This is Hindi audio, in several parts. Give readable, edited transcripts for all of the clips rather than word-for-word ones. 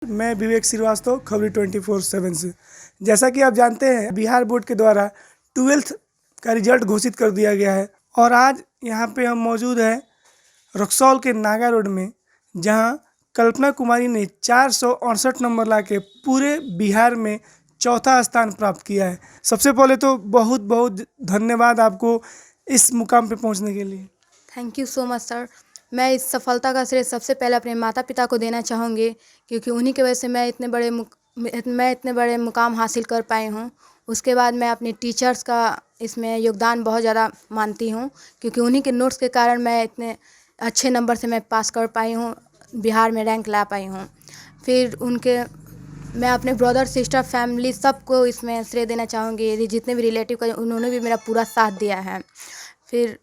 मैं विवेक श्रीवास्तव, खबरी 24/7 से। जैसा कि आप जानते हैं, बिहार बोर्ड के द्वारा 12th का रिजल्ट घोषित कर दिया गया है और आज यहाँ पे हम मौजूद हैं रक्सौल के नागा रोड में, जहाँ कल्पना कुमारी ने 468 नंबर लाके पूरे बिहार में चौथा स्थान प्राप्त किया है। सबसे पहले तो बहुत बहुत धन्यवाद आपको इस मुकाम पे पहुँचने के लिए। Thank you so much sir. मैं इस सफलता का श्रेय सबसे पहले अपने माता पिता को देना चाहूँगी, क्योंकि उन्हीं की वजह से मैं इतने बड़े मुकाम हासिल कर पाई हूँ। उसके बाद मैं अपने टीचर्स का इसमें योगदान बहुत ज़्यादा मानती हूँ, क्योंकि उन्हीं के नोट्स के कारण मैं इतने अच्छे नंबर से मैं पास कर पाई हूँ, बिहार में रैंक ला पाई हूँ। फिर मैं अपने ब्रदर सिस्टर फैमिली सबको इसमें श्रेय देना चाहूँगी। जितने भी रिलेटिव का उन्होंने भी मेरा पूरा साथ दिया है। फिर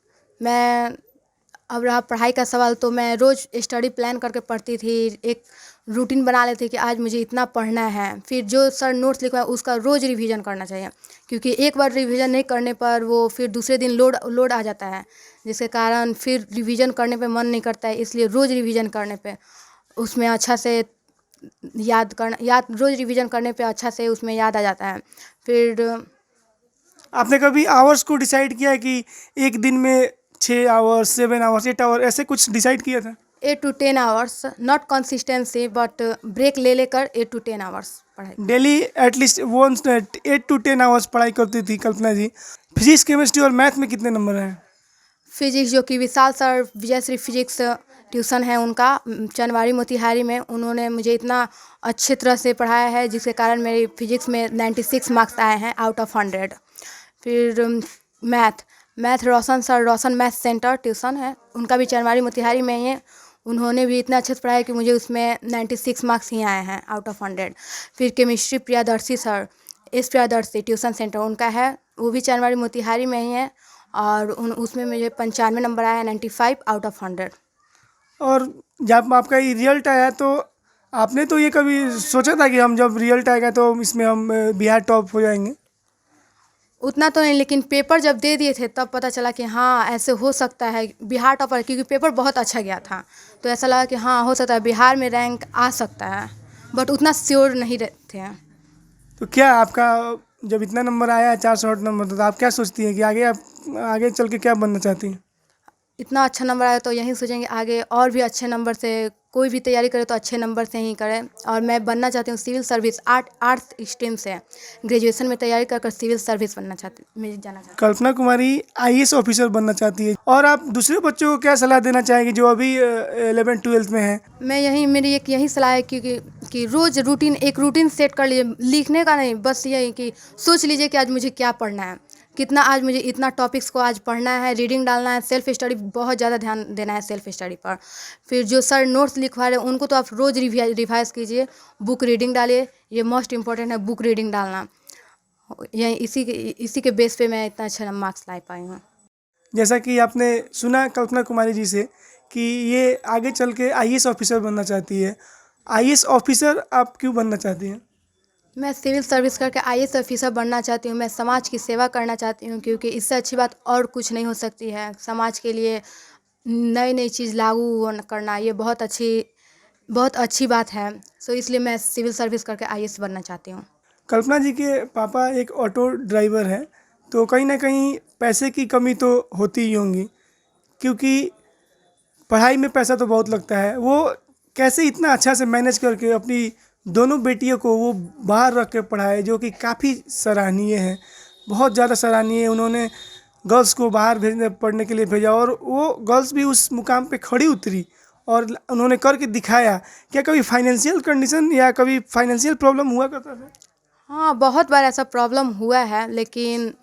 अब रहा पढ़ाई का सवाल, तो मैं रोज़ स्टडी प्लान करके पढ़ती थी। एक रूटीन बना लेती थी कि आज मुझे इतना पढ़ना है। फिर जो सर नोट्स लिखवाए उसका रोज़ रिवीजन करना चाहिए, क्योंकि एक बार रिवीजन नहीं करने पर वो फिर दूसरे दिन लोड आ जाता है, जिसके कारण फिर रिवीजन करने पे मन नहीं करता है। इसलिए रोज़ रिवीजन करने पे उसमें अच्छा से रोज़ रिवीजन करने पे अच्छा से उसमें याद आ जाता है। फिर आपने कभी आवर्स को डिसाइड किया कि एक दिन में 6 आवर्स, 7 आवर्स, 8 आवर ऐसे कुछ डिसाइड किया था? 8 to 10 hours, not consistency but break ले लेकर 8 to 10 आवर्स पढ़ाई। डेली एटलीस्ट 8 to 10 आवर्स पढ़ाई करती थी कल्पना जी। फिजिक्स, केमिस्ट्री और मैथ में कितने नंबर हैं? फिजिक्स, जो कि Vishal sir Vijayshree physics tuition है उनका, चनवाड़ी मोतिहारी में, उन्होंने मुझे इतना अच्छे तरह से पढ़ाया है, जिसके कारण मेरी फिजिक्स में 96 मार्क्स आए हैं आउट ऑफ 100। फिर मैथ रोशन मैथ सेंटर ट्यूशन है, उनका भी चनवाड़ी मोतिहारी में ही है। उन्होंने भी इतना अच्छे से पढ़ाया कि मुझे उसमें 96 मार्क्स ही आए हैं आउट ऑफ 100। फिर chemistry Priyadarshi sir, Priyadarshi tuition centre उनका है, वो भी चनवाड़ी मोतिहारी में ही है, और उसमें मुझे 95 नंबर आया, 95 आउट ऑफ 100। और जब आपका ये रिजल्ट आया तो आपने तो ये कभी सोचा था कि हम जब रिजल्ट आएगा तो इसमें हम बिहार टॉप हो जाएंगे? उतना तो नहीं, लेकिन पेपर जब दे दिए थे तब पता चला कि हाँ ऐसे हो सकता है बिहार टॉपर, क्योंकि पेपर बहुत अच्छा गया था। तो ऐसा लगा कि हाँ हो सकता है बिहार में रैंक आ सकता है, बट उतना श्योर नहीं थे। तो क्या आपका जब इतना नंबर आया 468 नंबर, तो आप क्या सोचती हैं कि आगे चल के क्या बनना चाहती हैं? इतना अच्छा नंबर आया तो यही सोचेंगे आगे और भी अच्छे नंबर से कोई भी तैयारी करे तो अच्छे नंबर से ही करें। और मैं बनना चाहती हूँ सिविल सर्विस, आर्ट्स स्ट्रीम से ग्रेजुएशन में तैयारी कर सिविल सर्विस बनना जाना चाहती हूँ। कल्पना कुमारी IAS ऑफिसर बनना चाहती है, और आप दूसरे बच्चों को क्या सलाह देना चाहेंगे जो अभी 11th-12th में हैं? मेरी एक यही सलाह है कि रोज़ एक रूटीन सेट कर लीजिए। लिखने का नहीं, बस यही कि सोच लीजिए कि आज मुझे क्या पढ़ना है, आज मुझे इतना टॉपिक्स को आज पढ़ना है, रीडिंग डालना है, सेल्फ स्टडी बहुत ज़्यादा ध्यान देना है सेल्फ स्टडी पर। फिर जो सर नोट्स लिखवा रहे हैं उनको तो आप रोज़ रिवाइज कीजिए, बुक रीडिंग डालिए, ये मोस्ट इम्पॉर्टेंट है बुक रीडिंग डालना। यही इसी के बेस पे मैं इतना अच्छा मार्क्स ला पाई हूँ। जैसा कि आपने सुना कल्पना कुमारी जी से कि ये आगे चल के IAS ऑफिसर बनना चाहती है। IAS ऑफिसर आप क्यों बनना चाहती हैं? मैं सिविल सर्विस करके IAS ऑफिसर बनना चाहती हूँ। मैं समाज की सेवा करना चाहती हूँ, क्योंकि इससे अच्छी बात और कुछ नहीं हो सकती है। समाज के लिए नई चीज़ लागू करना ये बहुत अच्छी बात है। सो इसलिए मैं सिविल सर्विस करके IAS बनना चाहती हूँ। कल्पना जी के पापा एक ऑटो ड्राइवर हैं, तो कहीं ना कहीं पैसे की कमी तो होती ही होंगी, क्योंकि पढ़ाई में पैसा तो बहुत लगता है। वो कैसे इतना अच्छा से मैनेज करके अपनी दोनों बेटियों को वो बाहर रख के पढ़ाए, जो कि काफ़ी सराहनीय है, बहुत ज़्यादा सराहनीय है। उन्होंने गर्ल्स को बाहर पढ़ने के लिए भेजा, और वो गर्ल्स भी उस मुकाम पे खड़ी उतरी और उन्होंने करके दिखाया। क्या कभी फाइनेंशियल कंडीशन या कभी फाइनेंशियल प्रॉब्लम हुआ करता था? हाँ, बहुत बार ऐसा प्रॉब्लम हुआ है, लेकिन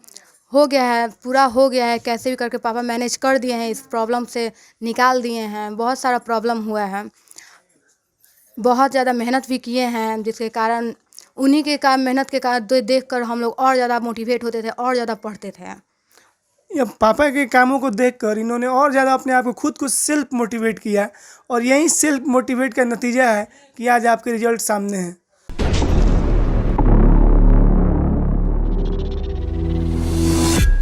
हो गया है, पूरा हो गया है। कैसे भी करके पापा मैनेज कर दिए हैं, इस प्रॉब्लम से निकाल दिए हैं। बहुत सारा प्रॉब्लम हुआ है, बहुत ज़्यादा मेहनत भी किए हैं, जिसके कारण उन्हीं के काम मेहनत के कारण देख कर हम लोग और ज़्यादा मोटिवेट होते थे और ज़्यादा पढ़ते थे। या पापा के कामों को देखकर इन्होंने और ज़्यादा अपने आप को खुद को सेल्फ मोटिवेट किया, और यही सेल्फ मोटिवेट का नतीजा है कि आज आपके रिजल्ट सामने हैं।